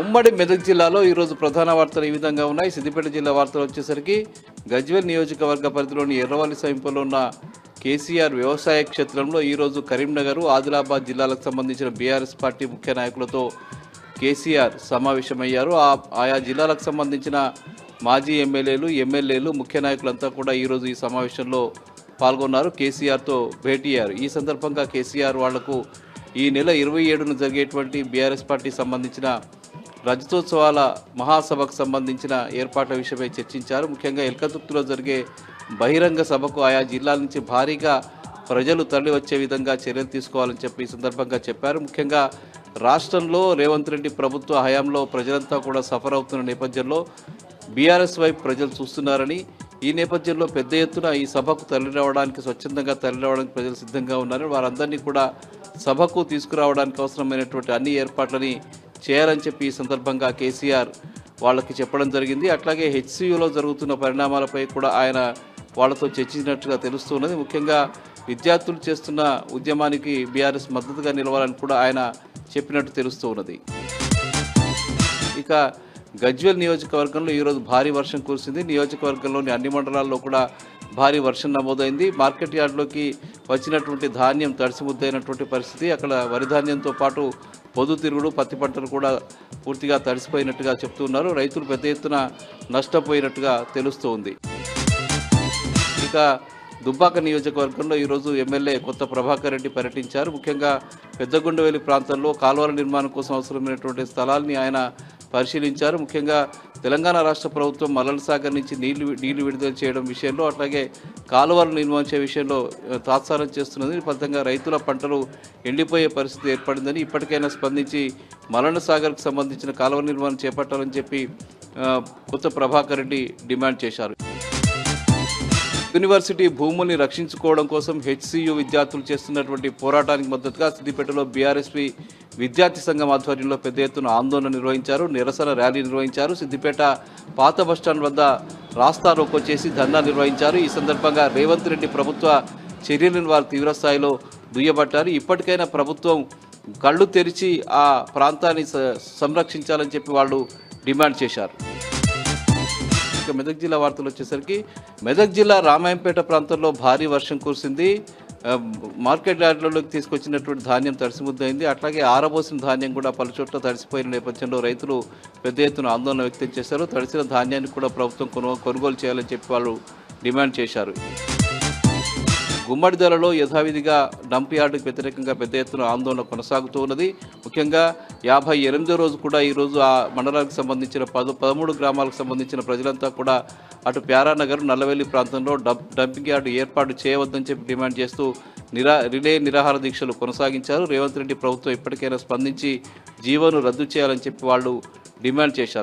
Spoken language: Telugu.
ఉమ్మడి మెదక్ జిల్లాలో ఈరోజు ప్రధాన వార్తలు ఈ విధంగా ఉన్నాయి. సిద్దిపేట జిల్లా వార్తలు వచ్చేసరికి గజ్వేల్ నియోజకవర్గ పరిధిలోని ఎర్రవల్లి సమీపంలో ఉన్న కేసీఆర్ వ్యవసాయ క్షేత్రంలో ఈరోజు కరీంనగర్, ఆదిలాబాద్ జిల్లాలకు సంబంధించిన బీఆర్ఎస్ పార్టీ ముఖ్య నాయకులతో కేసీఆర్ సమావేశమయ్యారు. ఆయా జిల్లాలకు సంబంధించిన మాజీ ఎమ్మెల్యేలు ముఖ్య నాయకులంతా కూడా ఈరోజు ఈ సమావేశంలో పాల్గొన్నారు. కేసీఆర్తో భేటీ అయ్యారు. ఈ సందర్భంగా కేసీఆర్ వాళ్లకు ఈ నెల 27న జరిగేటువంటి బీఆర్ఎస్ పార్టీ సంబంధించిన రజతోత్సవాల మహాసభకు సంబంధించిన ఏర్పాట్ల విషయమై చర్చించారు. ముఖ్యంగా ఎల్కతుర్తిలో జరిగే బహిరంగ సభకు ఆయా జిల్లాల నుంచి భారీగా ప్రజలు తరలి వచ్చే విధంగా చర్యలు తీసుకోవాలని చెప్పి ఈ సందర్భంగా చెప్పారు. ముఖ్యంగా రాష్ట్రంలో రేవంత్ రెడ్డి ప్రభుత్వ హయాంలో ప్రజలంతా కూడా సఫర్ అవుతున్న నేపథ్యంలో బీఆర్ఎస్ వైపు ప్రజలు చూస్తున్నారని, ఈ నేపథ్యంలో పెద్ద ఎత్తున ఈ సభకు తరలిరావడానికి, స్వచ్ఛందంగా తరలిరావడానికి ప్రజలు సిద్ధంగా ఉన్నారని, వారందరినీ కూడా సభకు తీసుకురావడానికి అవసరమైనటువంటి అన్ని ఏర్పాట్లని చేయాలని చెప్పి ఈ సందర్భంగా కేసీఆర్ వాళ్ళకి చెప్పడం జరిగింది. అట్లాగే హెచ్సియులో జరుగుతున్న పరిణామాలపై కూడా ఆయన వాళ్ళతో చర్చించినట్టుగా తెలుస్తున్నది. ముఖ్యంగా విద్యార్థులు చేస్తున్న ఉద్యమానికి బీఆర్ఎస్ మద్దతుగా నిలవాలని కూడా ఆయన చెప్పినట్టు తెలుస్తూ ఉన్నది. ఇక గజ్వేల్ నియోజకవర్గంలో ఈరోజు భారీ వర్షం కురిసింది. నియోజకవర్గంలోని అన్ని మండలాల్లో కూడా భారీ వర్షం నమోదైంది. మార్కెట్ యార్డ్లోకి వచ్చినటువంటి ధాన్యం తడిసిముద్దైనటువంటి పరిస్థితి. అక్కడ వరి ధాన్యంతో పాటు పొద్దుతిరుగుడు, పత్తి పంటలు కూడా పూర్తిగా తడిసిపోయినట్టుగా చెప్తున్నారు. రైతులు పెద్ద ఎత్తున నష్టపోయినట్టుగా తెలుస్తూ ఉంది. ఇక దుబ్బాక నియోజకవర్గంలో ఈరోజు ఎమ్మెల్యే కొత్త ప్రభాకర్ రెడ్డి పర్యటించారు. ముఖ్యంగా పెద్దగుండవేలి ప్రాంతంలో కాలువల నిర్మాణం కోసం అవసరమైనటువంటి స్థలాల్ని ఆయన పరిశీలించారు. ముఖ్యంగా తెలంగాణ రాష్ట్ర ప్రభుత్వం మల్లల సాగర్ నుంచి నీళ్లు విడుదల చేయడం విషయంలో, అట్లాగే కాలువలు నిర్మించే విషయంలో తాత్సారం చేస్తున్నది. ఫలితంగా రైతుల పంటలు ఎండిపోయే పరిస్థితి ఏర్పడిందని, ఇప్పటికైనా స్పందించి మల్లన సాగర్కు సంబంధించిన కాలువ నిర్మాణం చేపట్టాలని చెప్పి కొత్త ప్రభాకర్ రెడ్డి డిమాండ్ చేశారు. యూనివర్సిటీ భూముల్ని రక్షించుకోవడం కోసం హెచ్సియు విద్యార్థులు చేస్తున్నటువంటి పోరాటానికి మద్దతుగా సిద్దిపేటలో బీఆర్ఎస్పీ విద్యార్థి సంఘం ఆధ్వర్యంలో పెద్ద ఎత్తున ఆందోళన నిర్వహించారు, నిరసన ర్యాలీ నిర్వహించారు. సిద్దిపేట పాత బస్టాండ్ వద్ద రాస్తా రోకో చేసి ధర్నా నిర్వహించారు. ఈ సందర్భంగా రేవంత్ రెడ్డి ప్రభుత్వ చర్యలను వారు తీవ్రస్థాయిలో దుయ్యబట్టారు. ఇప్పటికైనా ప్రభుత్వం కళ్ళు తెరిచి ఆ ప్రాంతాన్ని సంరక్షించాలని చెప్పి వాళ్ళు డిమాండ్ చేశారు. మెదక్ జిల్లా వార్తలు వచ్చేసరికి మెదక్ జిల్లా రామాయంపేట ప్రాంతంలో భారీ వర్షం కురిసింది. మార్కెట్ యార్డ్లలోకి తీసుకొచ్చినటువంటి ధాన్యం తడిసిముద్దైంది. అట్లాగే ఆరబోసిన ధాన్యం కూడా పలుచోట్ల తడిసిపోయిన నేపథ్యంలో రైతులు పెద్ద ఎత్తున ఆందోళన వ్యక్తం చేశారు. తడిసిన ధాన్యాన్ని కూడా ప్రభుత్వం కొనుగోలు చేయాలని చెప్పి వాళ్ళు డిమాండ్ చేశారు. గుమ్మడిదలలో యథావిధిగా డంప్ యార్డుకు వ్యతిరేకంగా పెద్ద ఎత్తున ఆందోళన కొనసాగుతూ ఉన్నది. ముఖ్యంగా 58వ రోజు కూడా ఈరోజు ఆ మండలానికి సంబంధించిన 13 గ్రామాలకు సంబంధించిన ప్రజలంతా కూడా అటు ప్యారానగర్, నల్లవెల్లి ప్రాంతంలో డంపింగ్ యార్డు ఏర్పాటు చేయవద్దని చెప్పి డిమాండ్ చేస్తూ రిలే నిరాహార దీక్షలు కొనసాగించారు. రేవంత్ రెడ్డి ప్రభుత్వం ఇప్పటికైనా స్పందించి జీవోను రద్దు చేయాలని చెప్పి వాళ్ళు డిమాండ్ చేశారు.